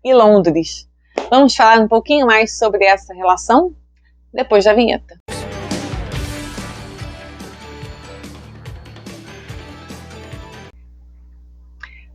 e Londres. Vamos falar um pouquinho mais sobre essa relação depois da vinheta.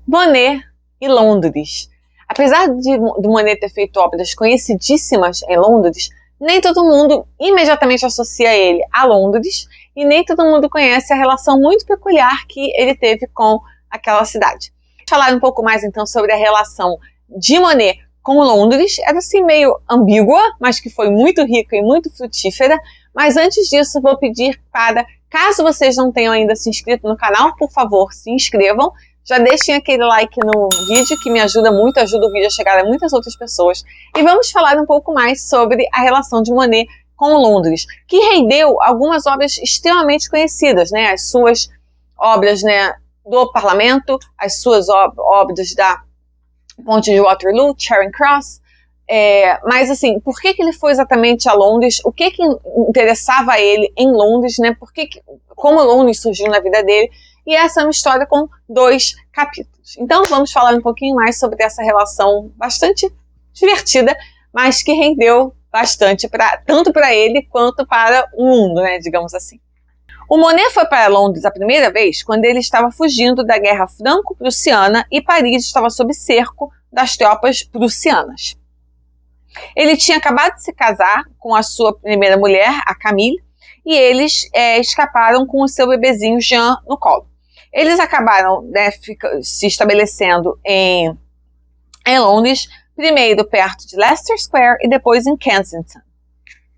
Monet e Londres. Apesar de Monet ter feito obras conhecidíssimas em Londres, nem todo mundo imediatamente associa ele a Londres e nem todo mundo conhece a relação muito peculiar que ele teve com aquela cidade. Vamos falar um pouco mais então sobre a relação de Monet com Londres. Era assim meio ambígua, mas que foi muito rica e muito frutífera. Mas antes disso, vou pedir para, caso vocês não tenham ainda se inscrito no canal, por favor, se inscrevam. Já deixem aquele like no vídeo que me ajuda muito, ajuda o vídeo a chegar a muitas outras pessoas. E vamos falar um pouco mais sobre a relação de Monet com Londres, que rendeu algumas obras extremamente conhecidas, né? As suas obras, né, do Parlamento, as suas obras da Ponte de Waterloo, Charing Cross. Mas assim, por que ele foi exatamente a Londres? O que interessava a ele em Londres, né? Como Londres surgiu na vida dele? E essa é uma história com 2 capítulos. Então vamos falar um pouquinho mais sobre essa relação bastante divertida, mas que rendeu bastante, tanto para ele quanto para o mundo, né, digamos assim. O Monet foi para Londres a primeira vez quando ele estava fugindo da Guerra Franco-Prussiana e Paris estava sob cerco das tropas prussianas. Ele tinha acabado de se casar com a sua primeira mulher, a Camille, e eles escaparam com o seu bebezinho Jean no colo. Eles acabaram, né, se estabelecendo em Londres, primeiro perto de Leicester Square e depois em Kensington.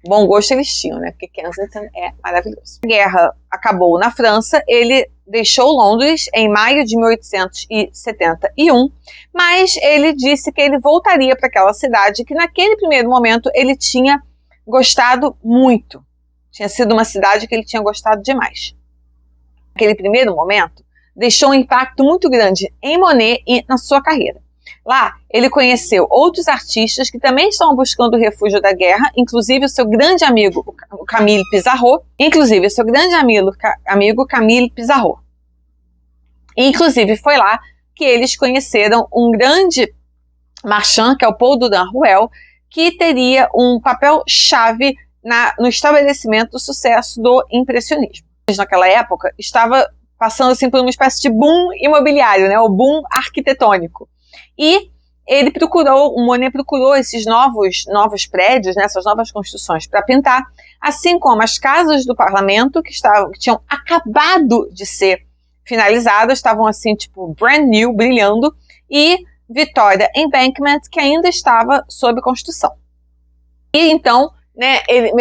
Bom gosto eles tinham, né? Porque Kensington é maravilhoso. A guerra acabou na França, ele deixou Londres em maio de 1871, mas ele disse que ele voltaria para aquela cidade que naquele primeiro momento ele tinha gostado muito. Tinha sido uma cidade que ele tinha gostado demais. Naquele primeiro momento, deixou um impacto muito grande em Monet e na sua carreira. Lá, ele conheceu outros artistas que também estavam buscando o refúgio da guerra, inclusive o seu grande amigo, o Camille Pissarro. Inclusive, foi lá que eles conheceram um grande marchand, que é o Paul Duran-Ruel, que teria um papel-chave no estabelecimento do sucesso do impressionismo. Naquela época, estava passando assim, por uma espécie de boom imobiliário, né, o boom arquitetônico. E o Monet procurou esses novos prédios, né, essas novas construções para pintar, assim como as casas do parlamento que tinham acabado de ser finalizadas, estavam assim, tipo, brand new, brilhando, e Victoria Embankment, que ainda estava sob construção. E então, né, ele,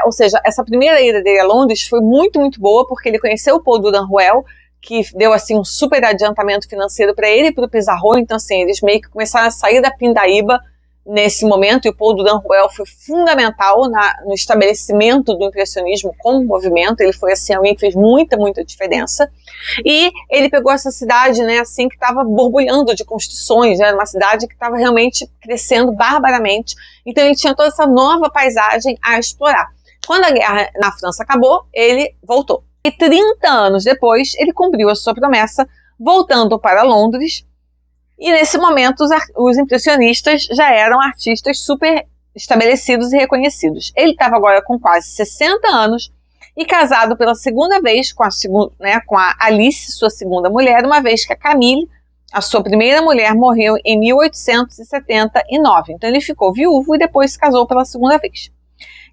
ou seja, essa primeira ida dele a Londres foi muito, muito boa, porque ele conheceu o Paul Duran-Ruel, que deu assim um super adiantamento financeiro para ele e para o Pissarro. Então assim, eles meio que começaram a sair da pindaíba nesse momento, e o Paul Duran-Ruel foi fundamental no estabelecimento do impressionismo como movimento. Ele foi assim alguém que fez muita, muita diferença. E ele pegou essa cidade, né, assim, que estava borbulhando de construções, era uma cidade que estava realmente crescendo barbaramente. Então ele tinha toda essa nova paisagem a explorar. Quando a guerra na França acabou, ele voltou. E 30 anos depois, ele cumpriu a sua promessa, voltando para Londres. E nesse momento, os impressionistas já eram artistas super estabelecidos e reconhecidos. Ele estava agora com quase 60 anos e casado pela segunda vez com a Alice, sua segunda mulher, uma vez que a Camille, a sua primeira mulher, morreu em 1879. Então ele ficou viúvo e depois se casou pela segunda vez.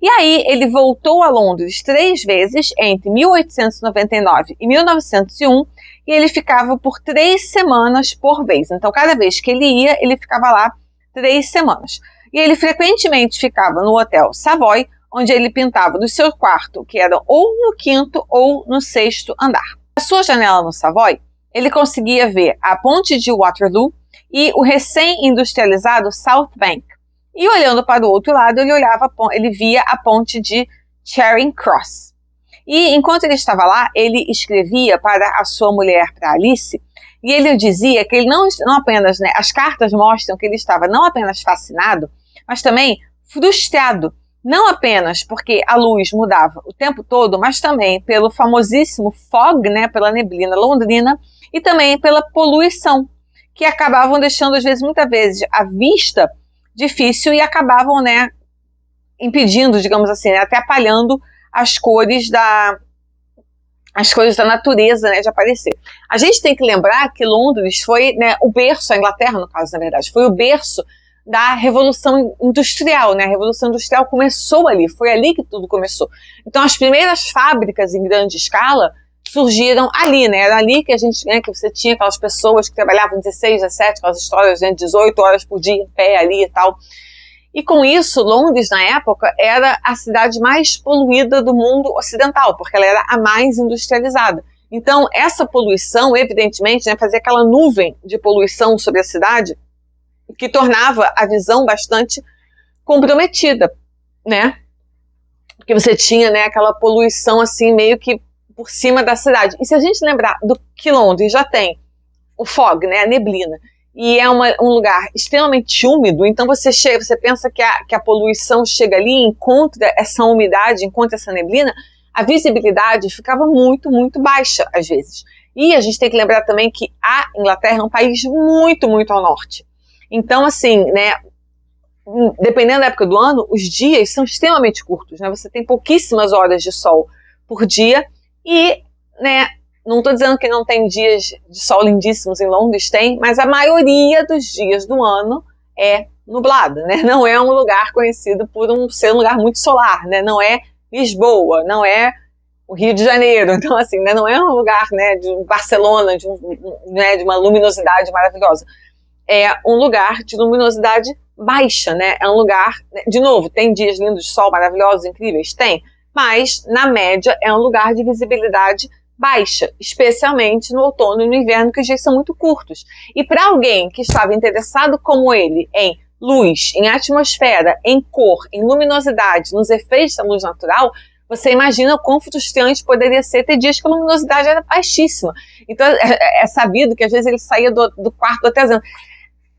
E aí ele voltou a Londres 3 vezes entre 1899 e 1901, e ele ficava por 3 semanas por vez. Então cada vez que ele ia, ele ficava lá 3 semanas. E ele frequentemente ficava no Hotel Savoy, onde ele pintava do seu quarto, que era ou no 5º ou no 6º andar. Na sua janela no Savoy, ele conseguia ver a ponte de Waterloo e o recém-industrializado South Bank. E olhando para o outro lado, ele via a ponte de Charing Cross. E enquanto ele estava lá, ele escrevia para a sua mulher, para Alice, e ele dizia que ele não apenas, né, as cartas mostram que ele estava não apenas fascinado, mas também frustrado, não apenas porque a luz mudava o tempo todo, mas também pelo famosíssimo fog, né, pela neblina londrina, e também pela poluição, que acabavam deixando, muitas vezes, a vista difícil e acabavam, né, impedindo, digamos assim, né, atrapalhando as cores da natureza, né, de aparecer. A gente tem que lembrar que Londres foi, né, o berço, a Inglaterra, no caso, na verdade, foi o berço da Revolução Industrial, né? A Revolução Industrial começou ali, foi ali que tudo começou. Então, as primeiras fábricas em grande escala surgiram ali, né? Era ali que a gente, né, que você tinha aquelas pessoas que trabalhavam 16, 17, aquelas histórias, né, 18 horas por dia em pé ali e tal. E com isso, Londres, na época, era a cidade mais poluída do mundo ocidental, porque ela era a mais industrializada. Então, essa poluição, evidentemente, né, fazia aquela nuvem de poluição sobre a cidade, que tornava a visão bastante comprometida, né? Porque você tinha, né, aquela poluição assim, meio que por cima da cidade. E se a gente lembrar do que Londres já tem o fog, né, a neblina, e é um lugar extremamente úmido, então você pensa que a poluição chega ali, encontra essa umidade, encontra essa neblina, a visibilidade ficava muito, muito baixa às vezes. E a gente tem que lembrar também que a Inglaterra é um país muito, muito ao norte. Então, assim, né, dependendo da época do ano, os dias são extremamente curtos, né? Você tem pouquíssimas horas de sol por dia e, né, não estou dizendo que não tem dias de sol lindíssimos em Londres, tem, mas a maioria dos dias do ano é nublada, né? Não é um lugar conhecido por ser um lugar muito solar, né? Não é Lisboa, não é o Rio de Janeiro, então assim, né, não é um lugar, né, de Barcelona, né, de uma luminosidade maravilhosa. É um lugar de luminosidade baixa, né? É um lugar, de novo, tem dias lindos de sol, maravilhosos, incríveis? Tem, mas, na média, é um lugar de visibilidade baixa, especialmente no outono e no inverno, que os dias são muito curtos. E para alguém que estava interessado como ele em luz, em atmosfera, em cor, em luminosidade, nos efeitos da luz natural, você imagina o quão frustrante poderia ser ter dias que a luminosidade era baixíssima. Então, é sabido que às vezes ele saía do quarto do hotel dizendo: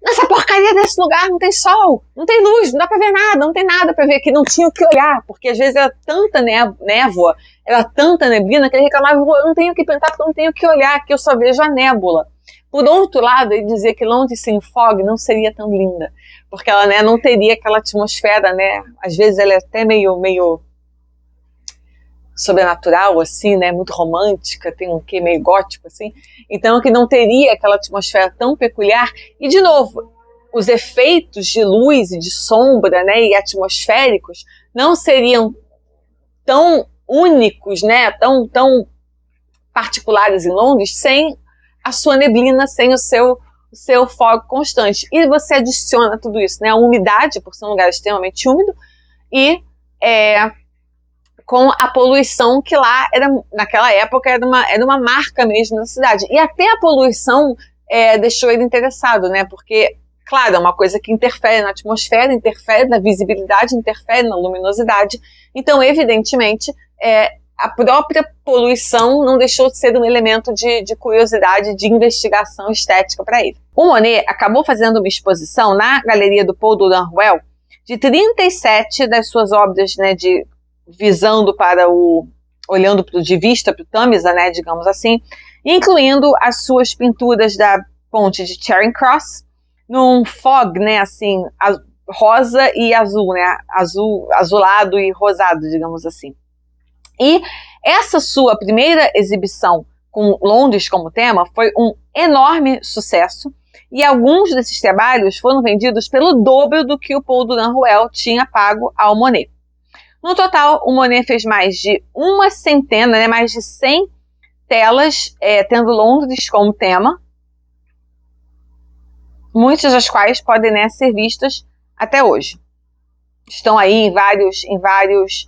nessa porcaria desse lugar não tem sol, não tem luz, não dá pra ver nada, não tem nada pra ver aqui, não tinha o que olhar, porque às vezes era tanta névoa, era tanta neblina, que ele reclamava: eu não tenho o que pintar porque eu não tenho o que olhar, que eu só vejo a nébula. Por outro lado, ele dizia que Londres sem fog não seria tão linda, porque ela, né, não teria aquela atmosfera, né, às vezes ela é até meio sobrenatural, assim, né, muito romântica, tem um quê meio gótico, assim, então que não teria aquela atmosfera tão peculiar. E, de novo, os efeitos de luz e de sombra, né, e atmosféricos não seriam tão únicos, né, tão particulares em Londres, sem a sua neblina, sem o seu fog constante. E você adiciona tudo isso, né, a umidade, por ser um lugar extremamente úmido, e com a poluição que lá, naquela época, era uma marca mesmo da cidade. E até a poluição deixou ele interessado, né? Porque, claro, é uma coisa que interfere na atmosfera, interfere na visibilidade, interfere na luminosidade. Então, evidentemente, a própria poluição não deixou de ser um elemento de curiosidade, de investigação estética para ele. O Monet acabou fazendo uma exposição na Galeria do Paul Duran-Ruel de 37 das suas obras, né, olhando de vista para o Tamisa, né, digamos assim, incluindo as suas pinturas da ponte de Charing Cross, num fog, né, assim, rosa e azul, né, azulado e rosado, digamos assim. E essa sua primeira exibição com Londres como tema foi um enorme sucesso, e alguns desses trabalhos foram vendidos pelo dobro do que o Paul Duran-Ruel tinha pago ao Monet. No total, o Monet fez mais de uma centena, né, mais de 100 telas, tendo Londres como tema, muitas das quais podem, né, ser vistas até hoje. Estão aí em vários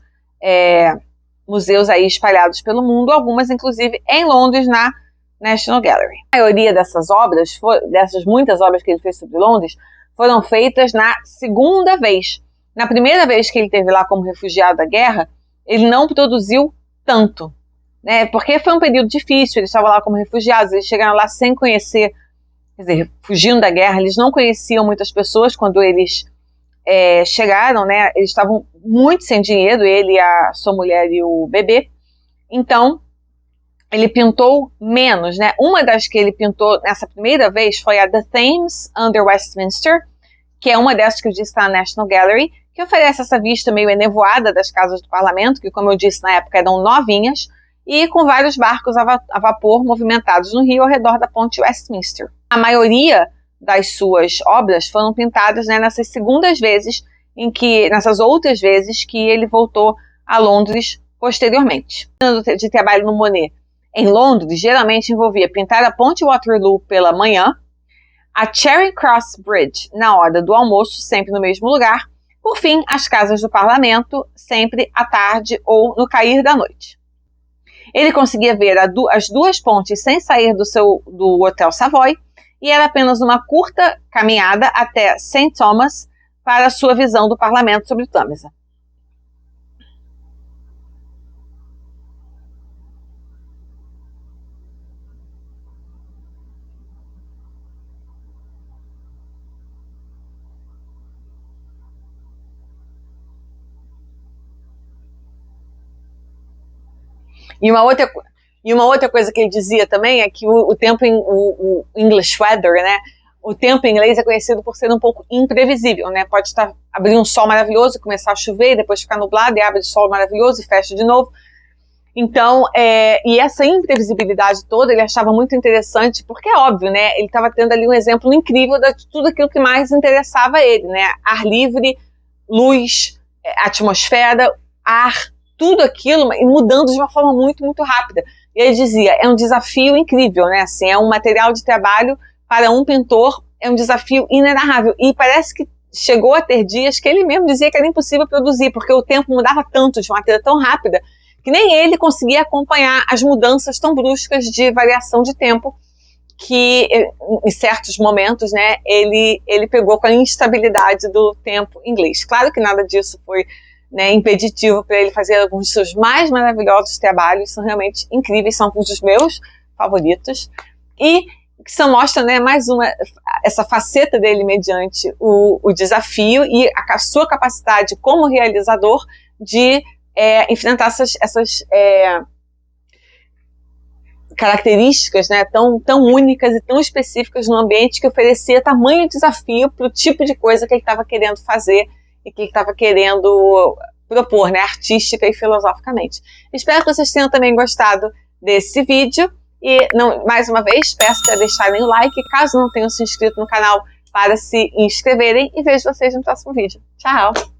museus aí espalhados pelo mundo, algumas inclusive em Londres, na National Gallery. A maioria dessas obras, dessas muitas obras que ele fez sobre Londres, foram feitas na segunda vez. Na primeira vez que ele esteve lá como refugiado da guerra, ele não produziu tanto, né? Porque foi um período difícil, eles estavam lá como refugiados, eles chegaram lá sem conhecer, quer dizer, fugindo da guerra, eles não conheciam muitas pessoas quando eles chegaram, né? Eles estavam muito sem dinheiro, ele, a sua mulher e o bebê. Então, ele pintou menos, né? Uma das que ele pintou nessa primeira vez foi a The Thames Under Westminster, que é uma dessas que eu disse na National Gallery, que oferece essa vista meio enevoada das casas do parlamento, que, como eu disse na época, eram novinhas, e com vários barcos a vapor movimentados no rio ao redor da ponte Westminster. A maioria das suas obras foram pintadas, né, nessas outras vezes que ele voltou a Londres posteriormente. De trabalho no Monet em Londres geralmente envolvia pintar a ponte Waterloo pela manhã, a Charing Cross Bridge na hora do almoço, sempre no mesmo lugar, por fim, as casas do parlamento, sempre à tarde ou no cair da noite. Ele conseguia ver as duas pontes sem sair do Hotel Savoy, e era apenas uma curta caminhada até St. Thomas para sua visão do parlamento sobre o Tâmisa. E uma outra coisa que ele dizia também é que o tempo, o English weather, né? O tempo em inglês é conhecido por ser um pouco imprevisível, né? Pode abrir um sol maravilhoso, começar a chover, depois ficar nublado, e abre sol maravilhoso e fecha de novo. Então, e essa imprevisibilidade toda ele achava muito interessante, porque é óbvio, né? Ele estava tendo ali um exemplo incrível de tudo aquilo que mais interessava a ele, né? Ar livre, luz, atmosfera, ar, tudo aquilo, e mudando de uma forma muito, muito rápida. E ele dizia, é um desafio incrível, né? Assim, é um material de trabalho para um pintor, é um desafio inenarrável. E parece que chegou a ter dias que ele mesmo dizia que era impossível produzir, porque o tempo mudava tanto, de uma maneira tão rápida, que nem ele conseguia acompanhar as mudanças tão bruscas de variação de tempo, que em certos momentos, né, ele pegou com a instabilidade do tempo inglês. Claro que nada disso foi, né, impeditivo para ele fazer alguns dos seus mais maravilhosos trabalhos, são realmente incríveis, são alguns dos meus favoritos, e que só mostra, né, mais essa faceta dele mediante o desafio e a sua capacidade como realizador de enfrentar essas características, né, tão únicas e tão específicas no ambiente que oferecia tamanho desafio para o tipo de coisa que ele estava querendo fazer e que ele estava querendo propor, né, artística e filosoficamente. Espero que vocês tenham também gostado desse vídeo e, mais uma vez, peço para deixarem o like, caso não tenham se inscrito no canal, para se inscreverem, e vejo vocês no próximo vídeo. Tchau!